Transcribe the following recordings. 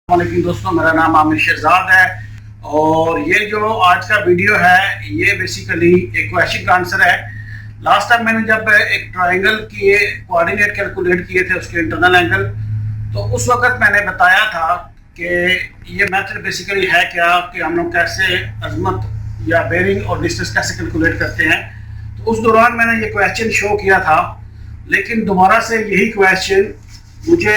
वालेकुम दोस्तों, मेरा नाम आमिर शहजाद है और ये जो आज का वीडियो है ये बेसिकली एक क्वेश्चन का आंसर है। लास्ट टाइम मैंने जब एक ट्रायंगल के कोऑर्डिनेट कैलकुलेट किए थे उसके इंटरनल एंगल, तो उस वक्त मैंने बताया था कि ये मेथड बेसिकली है क्या कि हम लोग कैसे अजमत या बेरिंग और डिस्टेंस कैसे कैलकुलेट करते हैं। तो उस दौरान मैंने ये क्वेश्चन शो किया था, लेकिन दोबारा से यही क्वेश्चन मुझे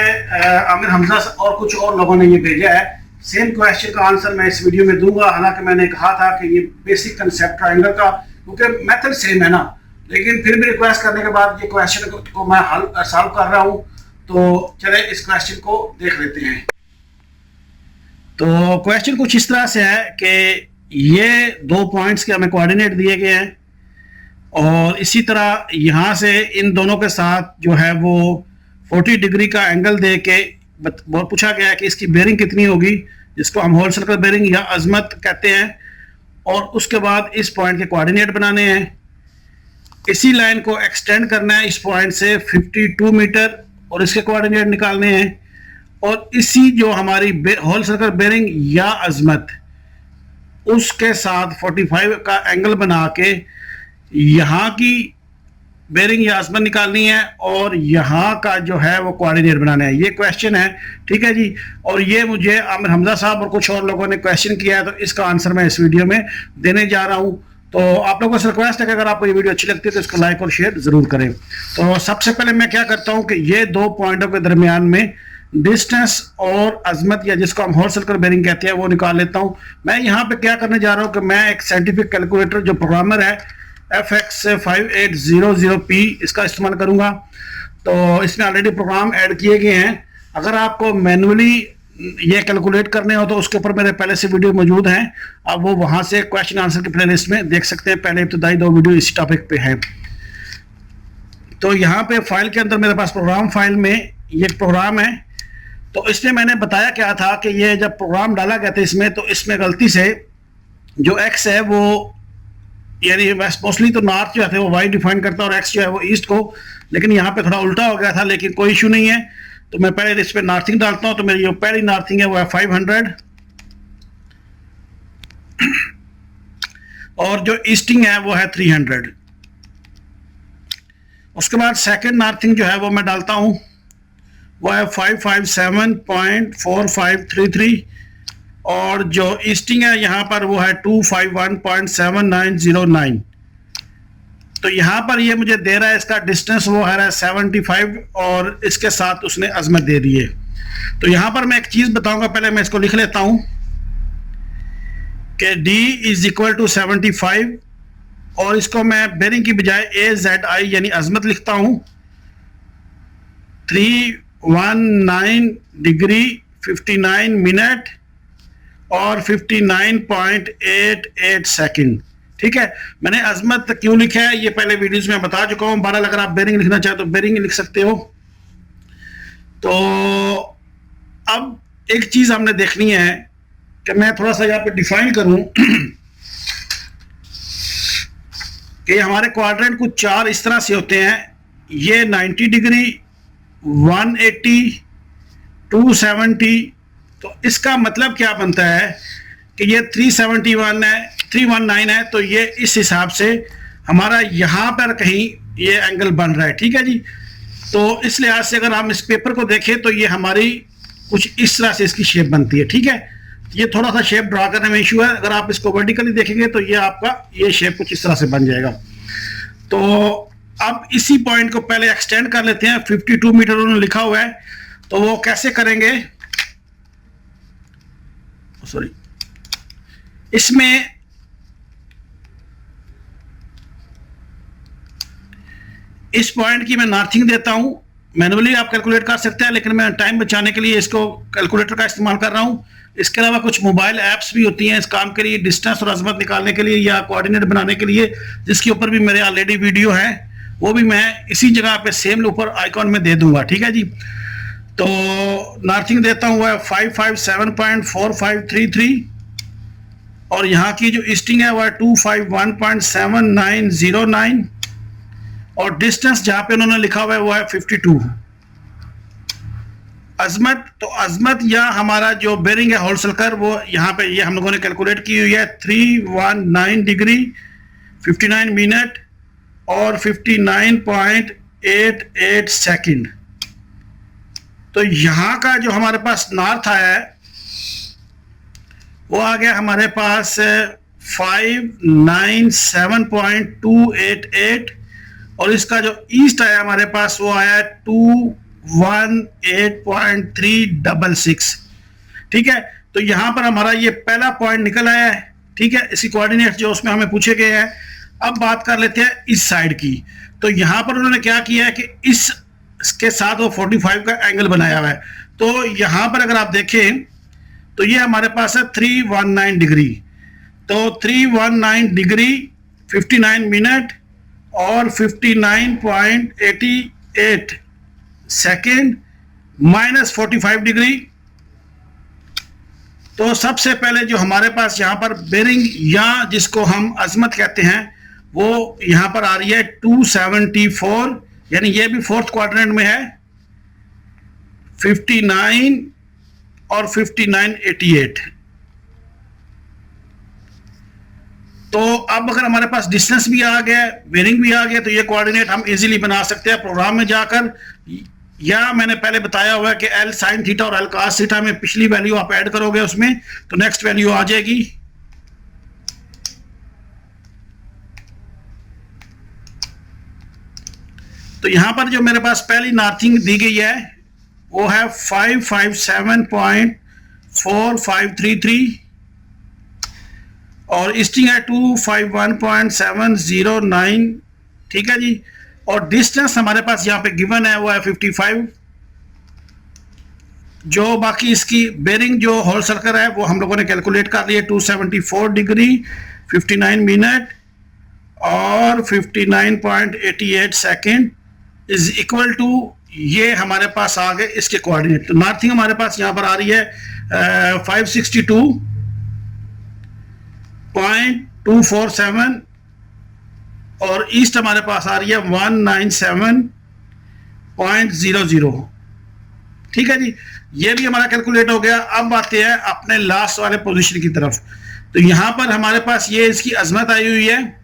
आमिर हमजा और कुछ और लोगों ने ये भेजा है। सेम क्वेश्चन का आंसर मैं इस वीडियो में दूंगा। हालांकि मैंने कहा था कि ये बेसिक कंसेप्ट ट्रायंगल का, क्योंकि मेथड सेम है ना, लेकिन फिर भी रिक्वेस्ट करने के बाद ये क्वेश्चन को मैं सॉल्व कर रहा हूँ। तो चले इस क्वेश्चन को देख लेते हैं। तो क्वेश्चन कुछ इस तरह से है कि ये दो पॉइंट्स के हमें कोऑर्डिनेट दिए गए हैं और इसी तरह यहाँ से इन दोनों के साथ जो है वो 40 डिग्री का एंगल दे के पूछा गया है कि इसकी बेरिंग कितनी होगी, जिसको हम होल सर्कल बेरिंग या अजमत कहते हैं। और उसके बाद इस पॉइंट के कोऑर्डिनेट बनाने हैं, इसी लाइन को एक्सटेंड करना है इस पॉइंट से 52 मीटर और इसके कोऑर्डिनेट निकालने हैं। और इसी जो हमारी होल सर्कल बेरिंग या अजमत उसके साथ 45 का एंगल बना के यहाँ की बेरिंग या अजमत निकालनी है और यहाँ का जो है वो कोऑर्डिनेट बनाना है। ये क्वेश्चन है, ठीक है जी। और ये मुझे आमिर हमजा साहब और कुछ और लोगों ने क्वेश्चन किया है, तो इसका आंसर मैं इस वीडियो में देने जा रहा हूँ। तो आप लोगों से रिक्वेस्ट है कि अगर आपको ये वीडियो अच्छी लगती है तो इसको लाइक और शेयर जरूर करें। तो सबसे पहले मैं क्या करता हूँ कि ये दो पॉइंटों के दरमियान में डिस्टेंस और अजमत या जिसको हम होल सर्कल बेरिंग कहते हैं वो निकाल लेता हूँ। मैं यहाँ पे क्या करने जा रहा हूँ कि मैं एक साइंटिफिक कैलकुलेटर जो प्रोग्रामर है FX5800P इसका इस्तेमाल करूंगा। तो इसमें ऑलरेडी प्रोग्राम ऐड किए गए हैं। अगर आपको मैनुअली ये कैलकुलेट करने हो तो उसके ऊपर मेरे पहले से वीडियो मौजूद हैं, आप वो वहां से क्वेश्चन आंसर की प्लेलिस्ट में देख सकते हैं। पहले इब्तदाई दो वीडियो इसी टॉपिक पे है। तो यहाँ पे फाइल के अंदर मेरे पास प्रोग्राम फाइल में ये प्रोग्राम है। तो इसमें मैंने बताया क्या था कि ये जब प्रोग्राम डाला गया था इसमें, तो इसमें गलती से जो एक्स है वो यानी मोस्टली तो नॉर्थ जो है वो वाई डिफाइन करता है और एक्स जो है वो ईस्ट को, लेकिन यहाँ पे थोड़ा उल्टा हो गया था, लेकिन कोई इशू नहीं है। तो मैं पहले इस पर नॉर्थिंग डालता हूँ। तो मेरी जो पहली नॉर्थिंग है वो है 500 और जो ईस्टिंग है वो है 300। उसके बाद सेकंड नॉर्थिंग जो है वो मैं डालता हूँ, वो है 557.4533 और जो ईस्टिंग है यहाँ पर वो है 251.7909। तो यहाँ पर ये मुझे दे रहा है, इसका डिस्टेंस वो है 75 और इसके साथ उसने अजमत दे दी है। तो यहाँ पर मैं एक चीज़ बताऊंगा, पहले मैं इसको लिख लेता हूँ कि D इज इक्वल टू 75 और इसको मैं बेरिंग की बजाय AZI यानी अजमत लिखता हूँ 319 डिग्री 59 मिनट और 59.88 सेकंड। ठीक है, मैंने अजमत क्यों लिखा है ये पहले वीडियोस में बता चुका हूँ। बहरहाल अगर आप बेरिंग लिखना चाहे तो बेरिंग लिख सकते हो। तो अब एक चीज हमने देखनी है कि मैं थोड़ा सा यहाँ पे डिफाइन करूं कि हमारे क्वाड्रेंट कुछ चार इस तरह से होते हैं। ये 90 डिग्री 180 270। तो इसका मतलब क्या बनता है कि ये 371 है 319 है, तो ये इस हिसाब से हमारा यहाँ पर कहीं ये एंगल बन रहा है। ठीक है जी। तो इस लिहाज से अगर हम इस पेपर को देखें तो ये हमारी कुछ इस तरह से इसकी शेप बनती है। ठीक है, ये थोड़ा सा शेप ड्रा करने में इशू है। अगर आप इसको वर्टिकली देखेंगे तो ये आपका ये शेप कुछ इस तरह से बन जाएगा। तो अब इसी पॉइंट को पहले एक्सटेंड कर लेते हैं। 52 मीटर उन्होंने लिखा हुआ है, तो वो कैसे करेंगे, सॉरी, इसमें इस पॉइंट की मैं नॉर्थिंग देता हूं। मैनुअली आप कैलकुलेट कर सकते हैं, लेकिन मैं टाइम बचाने के लिए इसको कैलकुलेटर का इस्तेमाल कर रहा हूं। इसके अलावा कुछ मोबाइल ऐप्स भी होती हैं इस काम के लिए, डिस्टेंस और अजमत निकालने के लिए या कोऑर्डिनेट बनाने के लिए, जिसके ऊपर भी मेरे ऑलरेडी वीडियो है, वो भी मैं इसी जगह पे सेम ऊपर आइकॉन में दे दूंगा। ठीक है जी। तो नॉर्थिंग देता हूँ वह 557.4533 और यहाँ की जो ईस्टिंग है वह 251.7909 और डिस्टेंस जहाँ पे उन्होंने लिखा हुआ है वो है 52। अजमत, तो अजमत या हमारा जो बेरिंग है होल सर्कल, वो यहाँ पे ये हम लोगों ने कैलकुलेट की हुई है 319 डिग्री 59 मिनट और 59.88 सेकंड। तो यहाँ का जो हमारे पास नॉर्थ आया है वो आ गया हमारे पास 597.288 और इसका जो ईस्ट आया हमारे पास वो आया 218.366। ठीक है, तो यहाँ पर हमारा ये पहला पॉइंट निकल आया है। ठीक है, इसकी कोऑर्डिनेट जो उसमें हमें पूछे गए हैं। अब बात कर लेते हैं इस साइड की। तो यहाँ पर उन्होंने क्या किया है कि इसके साथ वो 45 का एंगल बनाया हुआ है। तो यहाँ पर अगर आप देखें तो ये हमारे पास है 319 डिग्री। तो 319 डिग्री 59 मिनट और 59.88 सेकेंड माइनस 45 डिग्री। तो सबसे पहले जो हमारे पास यहाँ पर बेरिंग या जिसको हम अजमत कहते हैं वो यहाँ पर आ रही है 274, यानी ये भी फोर्थ क्वाड्रेंट में है, 59 और 59.88। तो अब अगर हमारे पास डिस्टेंस भी आ गया, बेरिंग भी आ गया, तो ये कोऑर्डिनेट हम इजीली बना सकते हैं प्रोग्राम में जाकर, या मैंने पहले बताया हुआ है कि एल साइन थीटा और एल कॉस थीटा में पिछली वैल्यू आप ऐड करोगे उसमें तो नेक्स्ट वैल्यू आ जाएगी। तो यहां पर जो मेरे पास पहली नॉर्थिंग दी गई है वो है 557.4533 और ईस्टिंग है 251.709। ठीक है जी, और डिस्टेंस हमारे पास यहाँ पे गिवन है वो है 55। जो बाकी इसकी बेरिंग जो होल सर्कल है वो हम लोगों ने कैलकुलेट कर लिया 274 डिग्री 59 मिनट और 59.88 सेकेंड इज इक्वल टू, ये हमारे पास आ गए इसके कोऑर्डिनेट। तो नॉर्थिंग हमारे पास यहाँ पर आ रही है 562.247 और ईस्ट हमारे पास आ रही है 197.00। ठीक है जी, ये भी हमारा कैलकुलेट हो गया। अब आते हैं अपने लास्ट वाले पोजीशन की तरफ। तो यहां पर हमारे पास ये इसकी अजमत आई हुई है,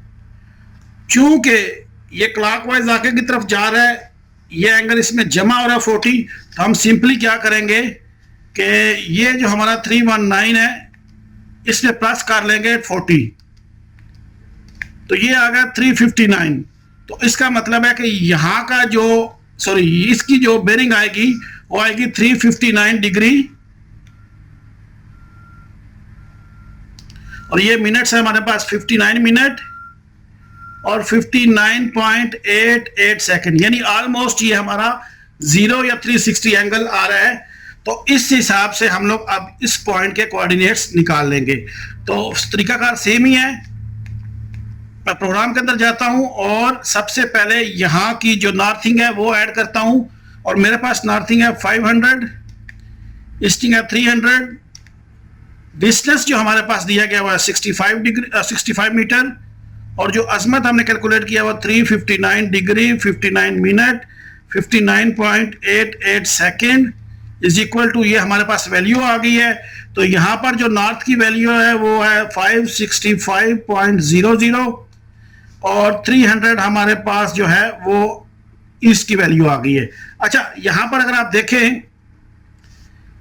चूंकि ये क्लॉकवाइज आगे की तरफ जा रहा है, ये एंगल इसमें जमा हो रहा है 40, तो हम सिंपली क्या करेंगे कि ये जो हमारा 319 है इसमें प्लस कर लेंगे 40, तो ये आ गया 359। तो इसका मतलब है कि यहाँ का जो इसकी जो बेरिंग आएगी वो आएगी 359 डिग्री और ये मिनट्स है हमारे पास 59 मिनट और 59.88 सेकेंड, यानी ऑलमोस्ट ये हमारा 0 या 360 एंगल आ रहा है। तो इस हिसाब से हम लोग अब इस पॉइंट के कोऑर्डिनेट्स निकाल लेंगे। तो तरीकाकार सेम ही है। मैं प्रोग्राम के अंदर जाता हूं और सबसे पहले यहां की जो नॉर्थिंग है वो ऐड करता हूं और मेरे पास नॉर्थिंग है 500, ईस्टिंग है 300, डिस्टेंस जो हमारे पास दिया गया हुआ है 65 मीटर और जो अजमत हमने कैलकुलेट किया वो 359 degree 59 minute 59.88 second is equal to, ये हमारे पास वैल्यू आ गई है। तो यहाँ पर जो नॉर्थ की वैल्यू है वो है 565.00 और 300 हमारे पास जो है वो ईस्ट की वैल्यू आ गई है। अच्छा, यहाँ पर अगर आप देखें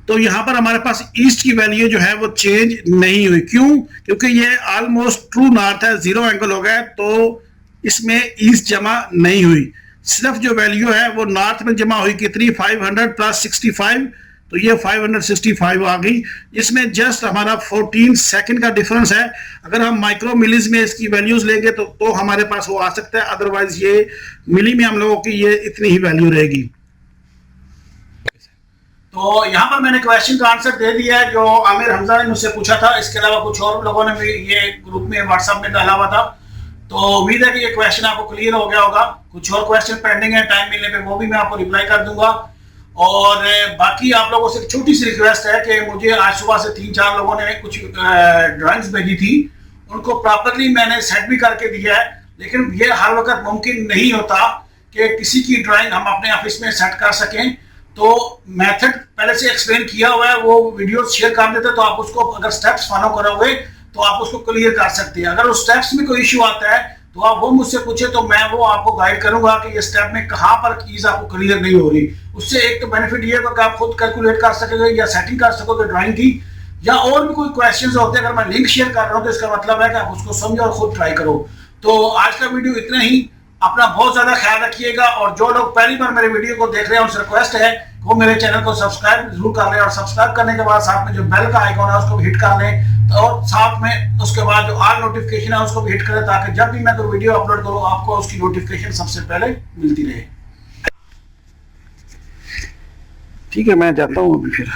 तो यहाँ पर हमारे पास ईस्ट की वैल्यू जो है वो चेंज नहीं हुई। क्यों? क्योंकि ये ऑलमोस्ट ट्रू नॉर्थ है, 0 एंगल हो गया, तो इसमें ईस्ट जमा नहीं हुई। सिर्फ जो वैल्यू है वो नॉर्थ में जमा हुई कितनी, 500 प्लस 65, तो ये 565 आ गई। इसमें जस्ट हमारा 14 सेकंड का डिफरेंस है। अगर हम माइक्रो मिलीज में इसकी वैल्यूज लेंगे तो हमारे पास वो आ सकता है, अदरवाइज ये मिली में हम लोगों की ये इतनी ही वैल्यू रहेगी। तो यहाँ पर मैंने क्वेश्चन का आंसर दे दिया है जो आमिर हमजा ने मुझसे पूछा था। इसके अलावा कुछ और लोगों ने भी ये ग्रुप में व्हाट्सएप में डाला हुआ था, तो उम्मीद है कि ये क्वेश्चन आपको क्लियर हो गया होगा। कुछ और क्वेश्चन पेंडिंग है, टाइम मिलने पे वो भी मैं आपको रिप्लाई कर दूंगा। और बाकी आप लोगों से एक छोटी सी रिक्वेस्ट है कि मुझे आज सुबह से 3-4 लोगों ने कुछ ड्राइंग्स भेजी थी, उनको प्रॉपरली मैंने सेट भी करके दिया है, लेकिन ये हर वक्त मुमकिन नहीं होता कि किसी की ड्राइंग हम अपने ऑफिस में सेट कर सकें। तो मेथड पहले से एक्सप्लेन किया हुआ है, वो वीडियो शेयर कर देते, तो आप उसको अगर स्टेप्स फॉलो करोगे तो आप उसको क्लियर कर सकते हैं। अगर उस स्टेप्स में कोई इश्यू आता है तो आप वो मुझसे पूछे, तो मैं वो आपको गाइड करूंगा कि ये स्टेप में कहाँ पर चीज आपको क्लियर नहीं हो रही। उससे एक तो बेनिफिट ये होगा कि आप खुद कैलकुलेट कर सकोगे या सेटिंग कर सकोगे ड्राइंग की, या और भी कोई क्वेश्चंस होते हैं अगर मैं लिंक शेयर कर रहा हूँ तो इसका मतलब है कि आप उसको समझो और खुद ट्राई करो। तो आज का वीडियो इतना ही। अपना बहुत ज्यादा ख्याल रखिएगा, और जो लोग पहली बार मेरे वीडियो को देख रहे हैं उनसे रिक्वेस्ट है वो मेरे चैनल को सब्सक्राइब जरूर कर लें, और सब्सक्राइब करने के बाद साथ में जो बेल का आइकॉन है उसको भी हिट कर लें, और साथ में उसके बाद जो ऑल नोटिफिकेशन है उसको भी हिट करें, ताकि जब भी मैं कोई वीडियो अपलोड करूं आपको उसकी नोटिफिकेशन सबसे पहले मिलती रहे। ठीक है, मैं जाता हूं अभी फिर।